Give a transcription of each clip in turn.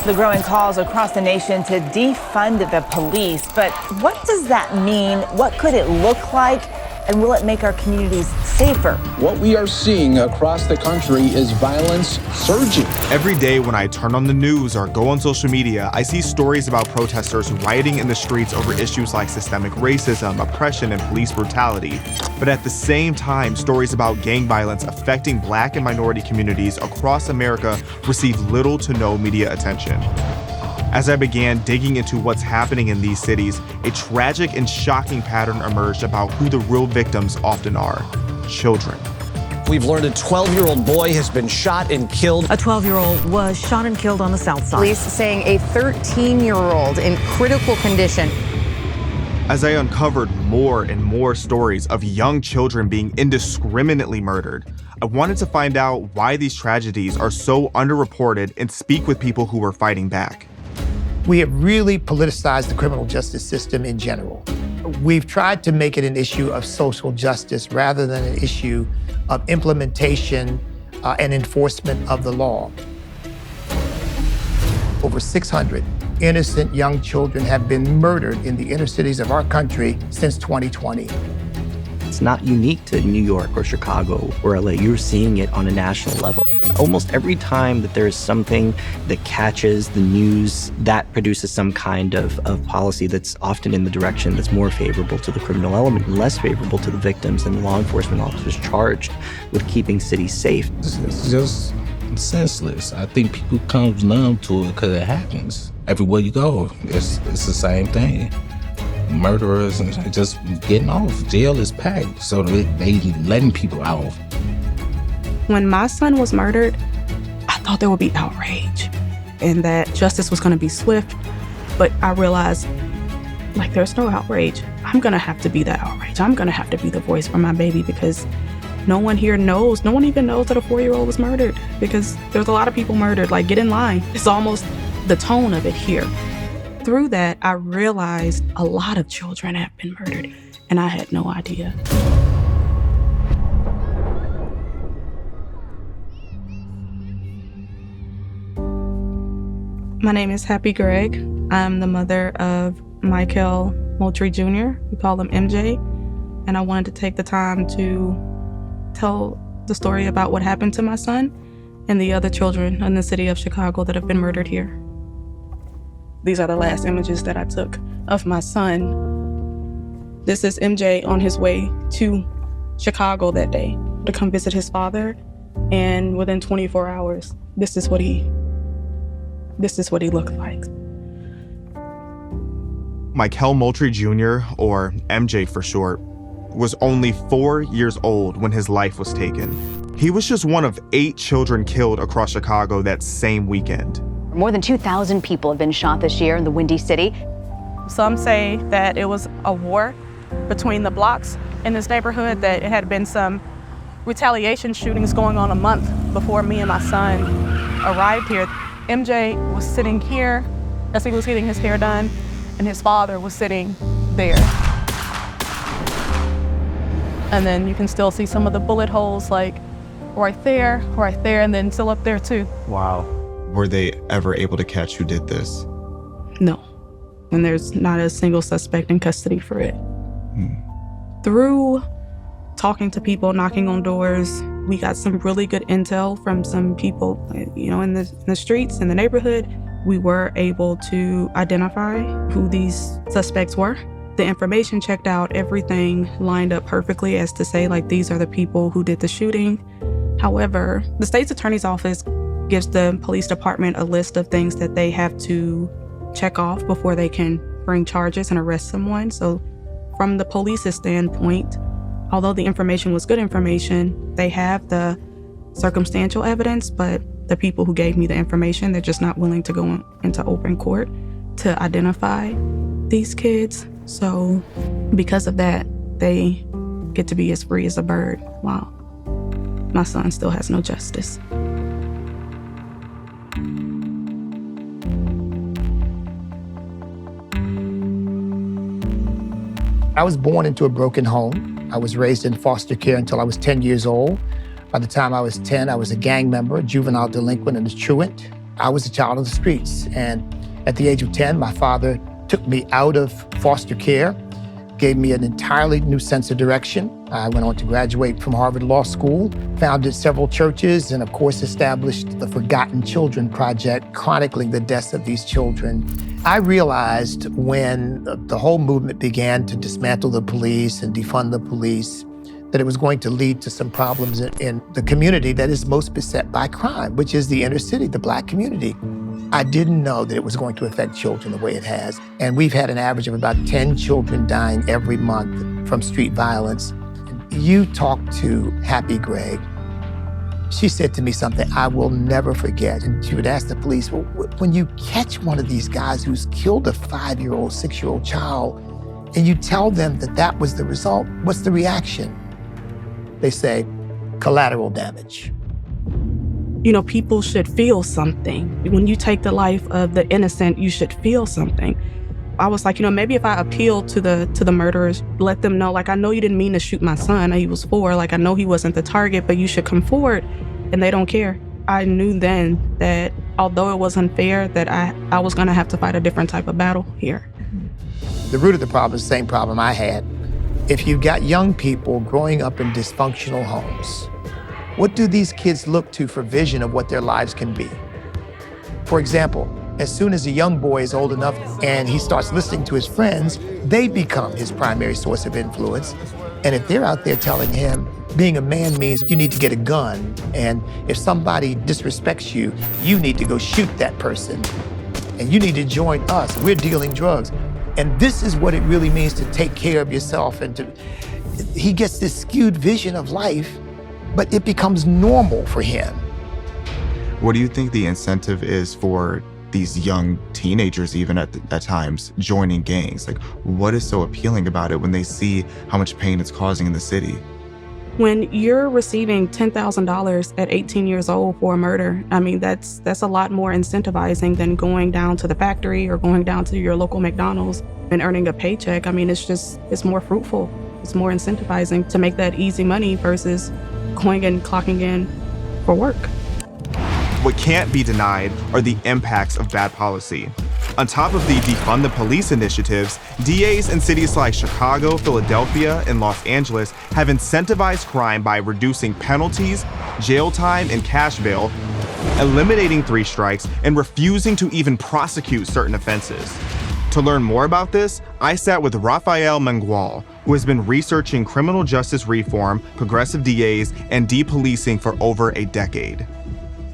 The growing calls across the nation to defund the police. But what does that mean? What could it look like? And will it make our communities safer? What we are seeing across the country is violence surging. Every day when I turn on the news or go on social media, I see stories about protesters rioting in the streets over issues like systemic racism, oppression, and police brutality. But at the same time, stories about gang violence affecting Black and minority communities across America receive little to no media attention. As I began digging into what's happening in these cities, a tragic and shocking pattern emerged about who the real victims often are: children. We've learned a 12-year-old boy has been shot and killed. A 12-year-old was shot and killed on the south side. Police saying a 13-year-old in critical condition. As I uncovered more and more stories of young children being indiscriminately murdered, I wanted to find out why these tragedies are so underreported and speak with people who were fighting back. We have really politicized the criminal justice system in general. We've tried to make it an issue of social justice rather than an issue of implementation and enforcement of the law. Over 600 innocent young children have been murdered in the inner cities of our country since 2020. It's not unique to New York or Chicago or LA. You're seeing it on a national level. Almost every time that there is something that catches the news, that produces some kind of policy that's often in the direction that's more favorable to the criminal element and less favorable to the victims and the law enforcement officers charged with keeping cities safe. It's just senseless. I think people come numb to it because it happens. Everywhere you go, it's the same thing. Murderers and just getting off. Jail is packed, so they letting people out. When my son was murdered, I thought there would be outrage and that justice was going to be swift, but I realized, like, there's no outrage. I'm going to have to be that outrage. I'm going to have to be the voice for my baby because no one here knows. No one even knows that a 4-year-old was murdered because there's a lot of people murdered. Like, get in line. It's almost the tone of it here. Through that, I realized a lot of children have been murdered, and I had no idea. My name is Happy Gregg. I'm the mother of Michael Moultrie Jr. We call him MJ, and I wanted to take the time to tell the story about what happened to my son and the other children in the city of Chicago that have been murdered here. These are the last images that I took of my son. This is MJ on his way to Chicago that day to come visit his father. And within 24 hours, this is what he looked like. Michael Moultrie Jr., or MJ for short, was only 4 years old when his life was taken. He was just one of 8 children killed across Chicago that same weekend. More than 2,000 people have been shot this year in the Windy City. Some say that it was a war between the blocks in this neighborhood, that it had been some retaliation shootings going on a month before me and my son arrived here. MJ was sitting here as he was getting his hair done, and his father was sitting there. And then you can still see some of the bullet holes, like right there, and then still up there too. Wow. Were they ever able to catch who did this? No. And there's not a single suspect in custody for it. Through talking to people, knocking on doors, we got some really good intel from some people, in the streets, in the neighborhood. We were able to identify who these suspects were. The information checked out, everything lined up perfectly as to say, like, these are the people who did the shooting. However, the state's attorney's office gives the police department a list of things that they have to check off before they can bring charges and arrest someone. So from the police's standpoint, although the information was good information, they have the circumstantial evidence, but the people who gave me the information, they're just not willing to go into open court to identify these kids. So because of that, they get to be as free as a bird while my son still has no justice. I was born into a broken home. I was raised in foster care until I was 10 years old. By the time I was 10, I was a gang member, a juvenile delinquent, and a truant. I was a child of the streets. And at the age of 10, my father took me out of foster care, gave me an entirely new sense of direction. I went on to graduate from Harvard Law School, founded several churches, and of course established the Forgotten Children Project, chronicling the deaths of these children. I realized when the whole movement began to dismantle the police and defund the police, that it was going to lead to some problems in the community that is most beset by crime, which is the inner city, the Black community. I didn't know that it was going to affect children the way it has. And we've had an average of about 10 children dying every month from street violence. You talked to Happy Gregg. She said to me something I will never forget. And she would ask the police, well, when you catch one of these guys who's killed a 5-year-old, 6-year-old child, and you tell them that that was the result, what's the reaction? They say, collateral damage. You know, people should feel something. When you take the life of the innocent, you should feel something. I was like, you know, maybe if I appeal to the murderers, let them know, like, I know you didn't mean to shoot my son. He was 4. Like, I know he wasn't the target, but you should come forward. And they don't care. I knew then that although it was unfair, that I was gonna have to fight a different type of battle here. The root of the problem is the same problem I had. If you've got young people growing up in dysfunctional homes, what do these kids look to for vision of what their lives can be? For example, as soon as a young boy is old enough and he starts listening to his friends, they become his primary source of influence. And if they're out there telling him being a man means you need to get a gun, and if somebody disrespects you, you need to go shoot that person, and you need to join us, we're dealing drugs. And this is what it really means to take care of yourself. He gets this skewed vision of life, but it becomes normal for him. What do you think the incentive is for these young teenagers, even at times, joining gangs? Like, what is so appealing about it when they see how much pain it's causing in the city? When you're receiving $10,000 at 18 years old for a murder, I mean, that's a lot more incentivizing than going down to the factory or going down to your local McDonald's and earning a paycheck. I mean, it's more fruitful. It's more incentivizing to make that easy money versus going and clocking in for work. What can't be denied are the impacts of bad policy. On top of the defund the police initiatives, DAs in cities like Chicago, Philadelphia, and Los Angeles have incentivized crime by reducing penalties, jail time, and cash bail, eliminating 3 strikes, and refusing to even prosecute certain offenses. To learn more about this, I sat with Rafael Mangual, who has been researching criminal justice reform, progressive DAs, and depolicing for over a decade.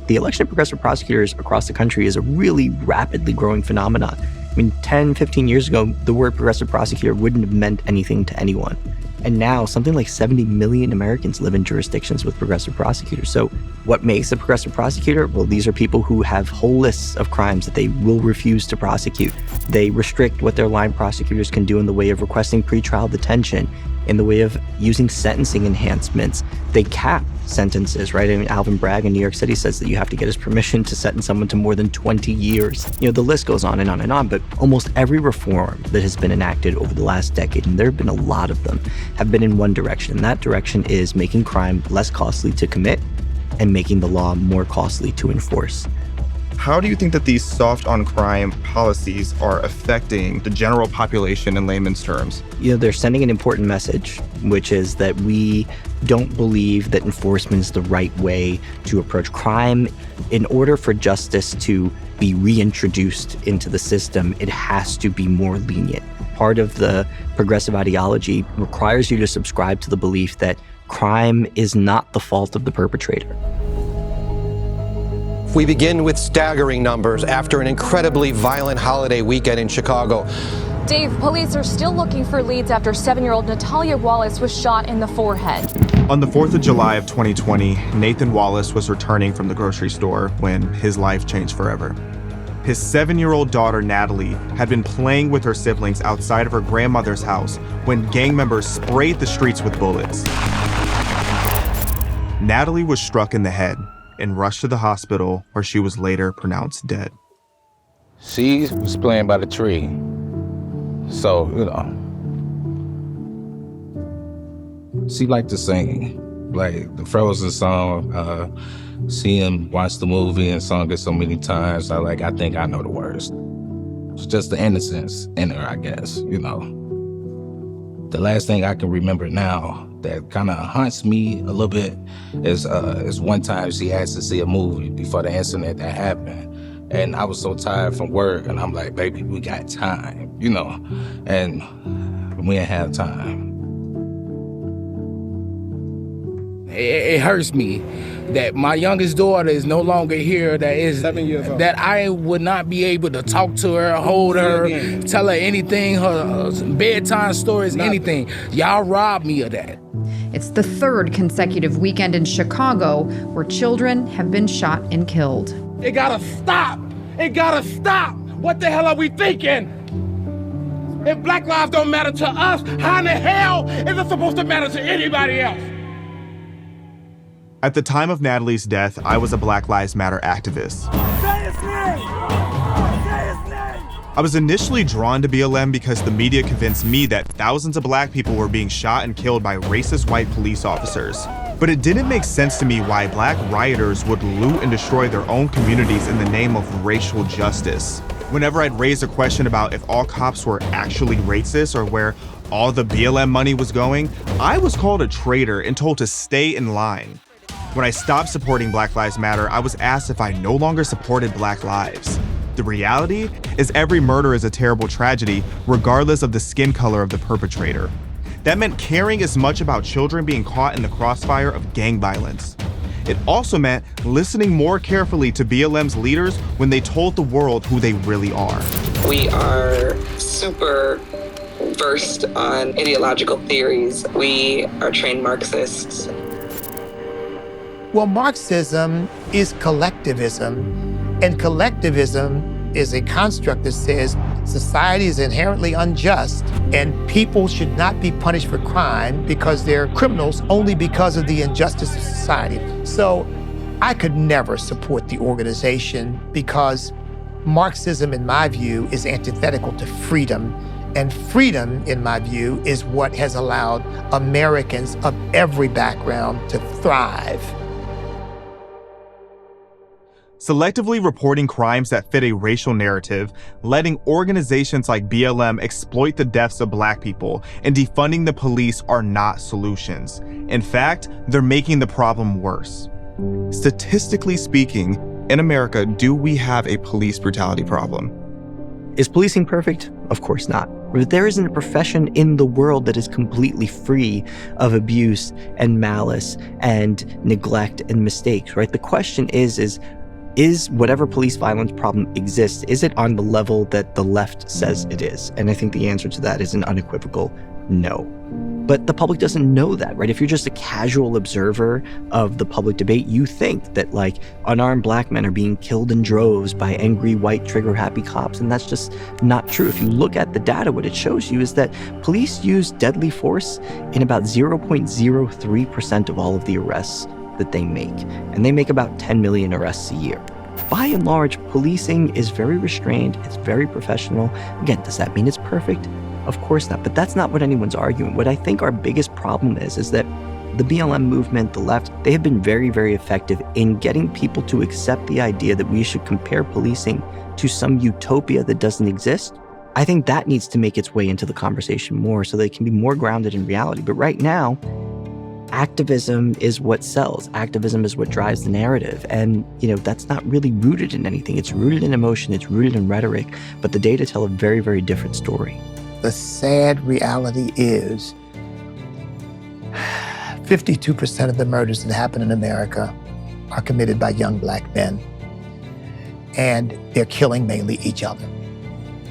The election of progressive prosecutors across the country is a really rapidly growing phenomenon. I mean, 10, 15 years ago, the word progressive prosecutor wouldn't have meant anything to anyone. And now, something like 70 million Americans live in jurisdictions with progressive prosecutors. So what makes a progressive prosecutor? Well, these are people who have whole lists of crimes that they will refuse to prosecute. They restrict what their line prosecutors can do in the way of requesting pretrial detention, in the way of using sentencing enhancements. They cap sentences, right? I mean, Alvin Bragg in New York City says that you have to get his permission to sentence someone to more than 20 years. You know, the list goes on and on and on, but almost every reform that has been enacted over the last decade, and there have been a lot of them, have been in one direction. And that direction is making crime less costly to commit and making the law more costly to enforce. How do you think that these soft on crime policies are affecting the general population in layman's terms? You know, they're sending an important message, which is that we don't believe that enforcement is the right way to approach crime. In order for justice to be reintroduced into the system, it has to be more lenient. Part of the progressive ideology requires you to subscribe to the belief that crime is not the fault of the perpetrator. We begin with staggering numbers after an incredibly violent holiday weekend in Chicago. Dave, police are still looking for leads after 7-year-old Natalie Wallace was shot in the forehead. On the 4th of July of 2020, Nathan Wallace was returning from the grocery store when his life changed forever. His 7-year-old daughter, Natalie, had been playing with her siblings outside of her grandmother's house when gang members sprayed the streets with bullets. Natalie was struck in the head and rushed to the hospital, where she was later pronounced dead. She was playing by the tree. So, you know, she liked to sing, like the Frozen song, Seeing, watch the movie and sung it so many times, I think I know the words. It's just the innocence in her, I guess, The last thing I can remember now that kind of haunts me a little bit is one time she asked to see a movie before the incident that happened. And I was so tired from work, and I'm like, baby, we got time, and we didn't have time. It hurts me that my youngest daughter is no longer here, that is 7 years old. That I would not be able to talk to her, hold her, tell her anything, her bedtime stories, anything. Y'all robbed me of that. It's the third consecutive weekend in Chicago where children have been shot and killed. It gotta stop! It gotta stop! What the hell are we thinking? If Black lives don't matter to us, how in the hell is it supposed to matter to anybody else? At the time of Natalie's death, I was a Black Lives Matter activist. Say his name! Say his name! I was initially drawn to BLM because the media convinced me that thousands of Black people were being shot and killed by racist white police officers. But it didn't make sense to me why Black rioters would loot and destroy their own communities in the name of racial justice. Whenever I'd raise a question about if all cops were actually racist or where all the BLM money was going, I was called a traitor and told to stay in line. When I stopped supporting Black Lives Matter, I was asked if I no longer supported Black lives. The reality is every murder is a terrible tragedy, regardless of the skin color of the perpetrator. That meant caring as much about children being caught in the crossfire of gang violence. It also meant listening more carefully to BLM's leaders when they told the world who they really are. We are super versed on ideological theories. We are trained Marxists. Well, Marxism is collectivism, and collectivism is a construct that says society is inherently unjust and people should not be punished for crime because they're criminals only because of the injustice of society. So I could never support the organization because Marxism, in my view, is antithetical to freedom. And freedom, in my view, is what has allowed Americans of every background to thrive. Selectively reporting crimes that fit a racial narrative, letting organizations like BLM exploit the deaths of Black people, and defunding the police are not solutions. In fact, they're making the problem worse. Statistically speaking, in America, do we have a police brutality problem? Is policing perfect? Of course not. There isn't a profession in the world that is completely free of abuse and malice and neglect and mistakes, right? The question is whatever police violence problem exists, is it on the level that the left says it is? And I think the answer to that is an unequivocal no. But the public doesn't know that, right? If you're just a casual observer of the public debate, you think that unarmed Black men are being killed in droves by angry white trigger-happy cops, and that's just not true. If you look at the data, what it shows you is that police use deadly force in about 0.03% of all of the arrests that they make, and they make about 10 million arrests a year. By and large, policing is very restrained, it's very professional. Again, does that mean it's perfect? Of course not, but that's not what anyone's arguing. What I think our biggest problem is that the BLM movement, the left, they have been very, very effective in getting people to accept the idea that we should compare policing to some utopia that doesn't exist. I think that needs to make its way into the conversation more so that it can be more grounded in reality. But right now, activism is what sells. Activism is what drives the narrative. And, that's not really rooted in anything. It's rooted in emotion. It's rooted in rhetoric. But the data tell a very, very different story. The sad reality is 52% of the murders that happen in America are committed by young Black men. And they're killing mainly each other.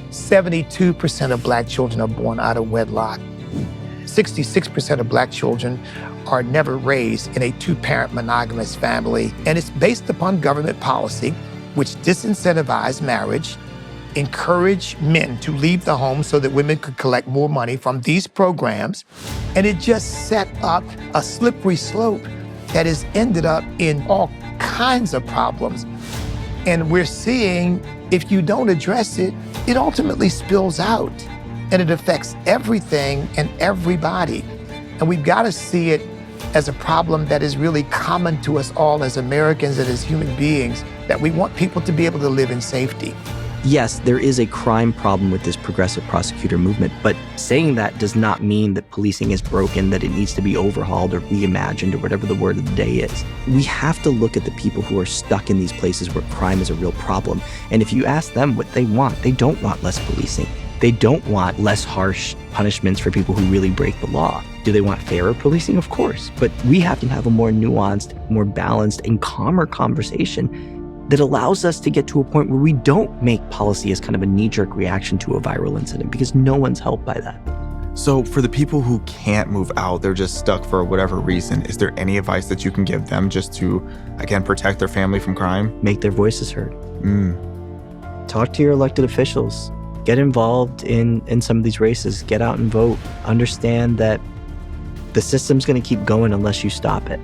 72% of Black children are born out of wedlock. 66% of Black children are never raised in a two-parent monogamous family. And it's based upon government policy, which disincentivized marriage, encourage men to leave the home so that women could collect more money from these programs. And it just set up a slippery slope that has ended up in all kinds of problems. And we're seeing, if you don't address it, it ultimately spills out. And it affects everything and everybody. And we've got to see it as a problem that is really common to us all as Americans and as human beings, that we want people to be able to live in safety. Yes, there is a crime problem with this progressive prosecutor movement, but saying that does not mean that policing is broken, that it needs to be overhauled or reimagined or whatever the word of the day is. We have to look at the people who are stuck in these places where crime is a real problem. And if you ask them what they don't want less policing. They don't want less harsh punishments for people who really break the law. Do they want fairer policing? Of course. But we have to have a more nuanced, more balanced, and calmer conversation that allows us to get to a point where we don't make policy as kind of a knee-jerk reaction to a viral incident, because no one's helped by that. So for the people who can't move out, they're just stuck for whatever reason, is there any advice that you can give them just to, again, protect their family from crime? Make their voices heard. Talk to your elected officials. Get involved in some of these races. Get out and vote. Understand that the system's going to keep going unless you stop it.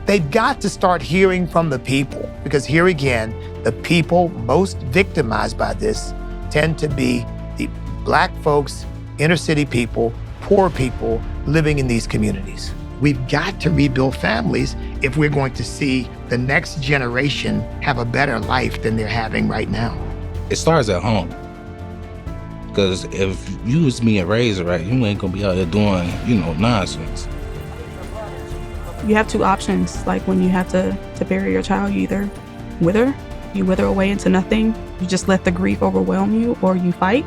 They've got to start hearing from the people, because here again, the people most victimized by this tend to be the Black folks, inner city people, poor people living in these communities. We've got to rebuild families if we're going to see the next generation have a better life than they're having right now. It starts at home. Because if you was being raised right, you ain't gonna be out there doing, nonsense. You have two options, like when you have to bury your child, you either wither away into nothing, you just let the grief overwhelm you, or you fight.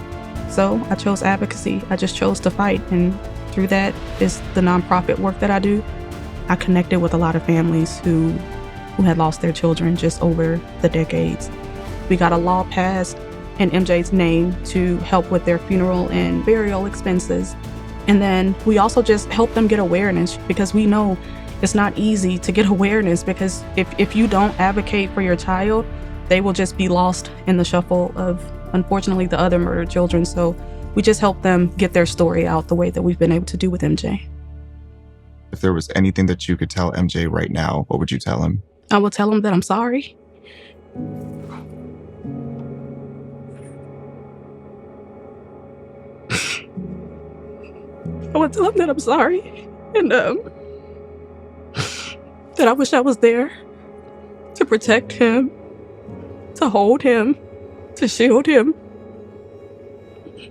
So I chose advocacy. I just chose to fight, and through that is the nonprofit work that I do. I connected with a lot of families who had lost their children just over the decades. We got a law passed in MJ's name to help with their funeral and burial expenses. And then we also just help them get awareness, because we know it's not easy to get awareness, because if you don't advocate for your child, they will just be lost in the shuffle of, unfortunately, the other murdered children. So we just help them get their story out the way that we've been able to do with MJ. If there was anything that you could tell MJ right now, what would you tell him? I will tell him that I'm sorry. I would tell him that I'm sorry, and that I wish I was there to protect him, to hold him, to shield him,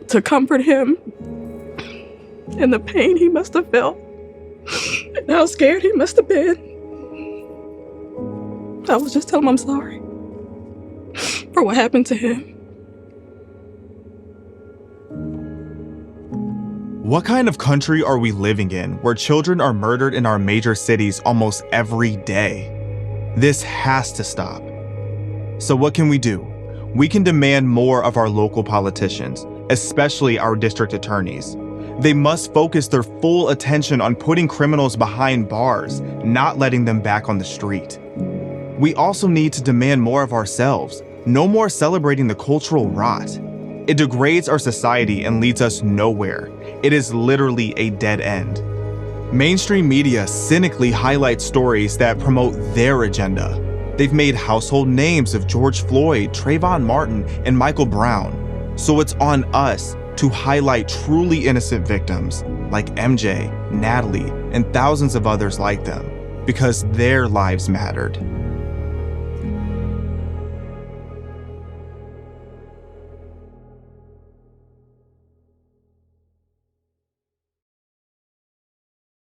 to comfort him, and the pain he must have felt, and how scared he must have been. I was just telling him I'm sorry for what happened to him. What kind of country are we living in where children are murdered in our major cities almost every day? This has to stop. So what can we do? We can demand more of our local politicians, especially our district attorneys. They must focus their full attention on putting criminals behind bars, not letting them back on the street. We also need to demand more of ourselves. No more celebrating the cultural rot. It degrades our society and leads us nowhere. It is literally a dead end. Mainstream media cynically highlights stories that promote their agenda. They've made household names of George Floyd, Trayvon Martin, and Michael Brown. So it's on us to highlight truly innocent victims like MJ, Natalie, and thousands of others like them, because their lives mattered.